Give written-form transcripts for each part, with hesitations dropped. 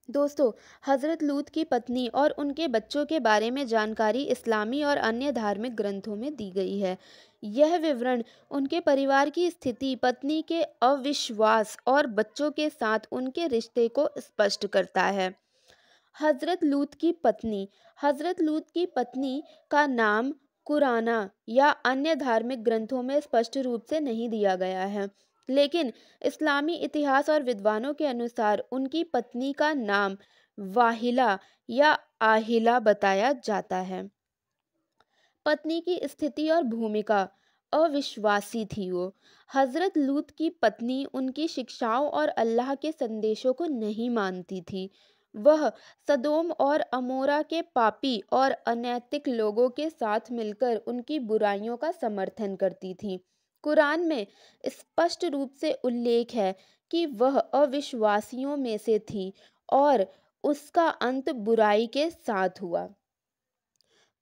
दोस्तों, हज़रत लूत की पत्नी और उनके बच्चों के बारे में जानकारी इस्लामी और अन्य धार्मिक ग्रंथों में दी गई है। यह विवरण उनके परिवार की स्थिति, पत्नी के अविश्वास और बच्चों के साथ उनके रिश्ते को स्पष्ट करता है। हज़रत लूत की पत्नी हज़रत लूत की पत्नी का नाम कुराना या अन्य धार्मिक ग्रंथों में स्पष्ट रूप से नहीं दिया गया है, लेकिन इस्लामी इतिहास और विद्वानों के अनुसार उनकी पत्नी का नाम वाहिला या आहिला बताया जाता है। पत्नी की स्थिति और भूमिका। अविश्वासी थी वो। हज़रत लूत की पत्नी उनकी शिक्षाओं और अल्लाह के संदेशों को नहीं मानती थी। वह सदोम और अमोरा के पापी और अनैतिक लोगों के साथ मिलकर उनकी बुराइयों का समर्थन करती थी। कुरान में स्पष्ट रूप से उल्लेख है कि वह अविश्वासियों में से थी और उसका अंत बुराई के साथ हुआ।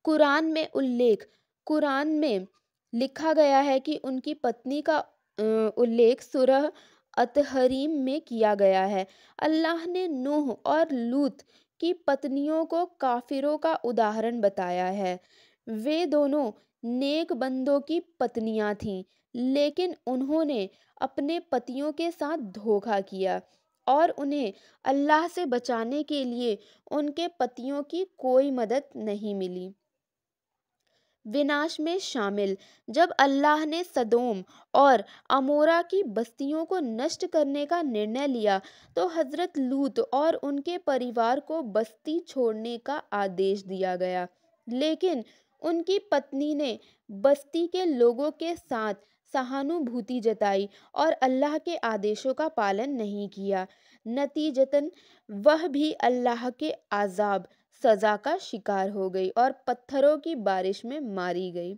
कुरान में उल्लेख कुरान में लिखा गया है कि उनकी पत्नी का उल्लेख सूरह अतहरीम में किया गया है। अल्लाह ने नूह और लूत की पत्नियों को काफिरों का उदाहरण बताया है। वे दोनों नेक बंदों की पत्नियां थीं, लेकिन उन्होंने अपने पतियों के साथ धोखा किया और उन्हें अल्लाह से बचाने के लिए उनके पतियों की कोई मदद नहीं मिली। विनाश में शामिल। जब अल्लाह ने सदोम और अमोरा की बस्तियों को नष्ट करने का निर्णय लिया, तो हज़रत लूत और उनके परिवार को बस्ती छोड़ने का आदेश दिया गया। लेकिन उनकी पत्नी ने बस्ती के लोगों के साथ सहानुभूति जताई और अल्लाह के आदेशों का पालन नहीं किया। नतीजतन वह भी अल्लाह के आज़ाब सजा का शिकार हो गई और पत्थरों की बारिश में मारी गई।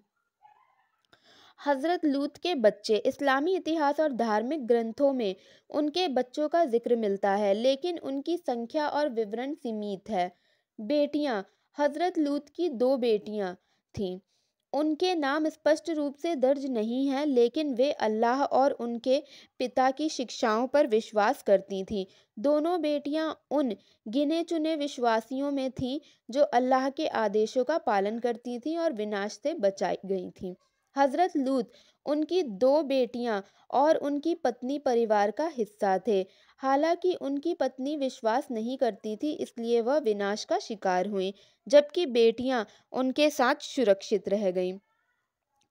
हज़रत लूत के बच्चे। इस्लामी इतिहास और धार्मिक ग्रंथों में उनके बच्चों का जिक्र मिलता है, लेकिन उनकी संख्या और विवरण सीमित है। बेटियां। हज़रत लूत की दो बेटियां थीं। उनके नाम स्पष्ट रूप से दर्ज नहीं हैं, लेकिन वे अल्लाह और उनके पिता की शिक्षाओं पर विश्वास करती थीं। दोनों बेटियां उन गिने चुने विश्वासियों में थीं जो अल्लाह के आदेशों का पालन करती थीं और विनाश से बचाई गई थीं। हज़रत लूत, उनकी दो बेटियां और उनकी पत्नी परिवार का हिस्सा थे। हालांकि उनकी पत्नी विश्वास नहीं करती थी, इसलिए वह विनाश का शिकार हुई, जबकि बेटियां उनके साथ सुरक्षित रह गईं।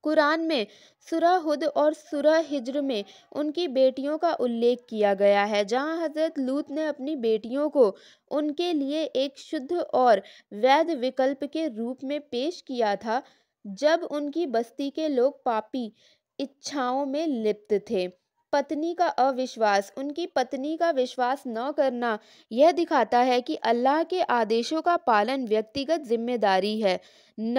कुरान में सूरह हुद और सूरह हिज्र में उनकी बेटियों का उल्लेख किया गया है, जहां हज़रत लूत ने अपनी बेटियों को उनके लिए एक शुद्ध और वैध विकल्प के रूप में पेश किया था, जब उनकी बस्ती के लोग पापी इच्छाओं में लिप्त थे। पत्नी का अविश्वास। उनकी पत्नी का विश्वास न करना यह दिखाता है कि अल्लाह के आदेशों का पालन व्यक्तिगत जिम्मेदारी है, न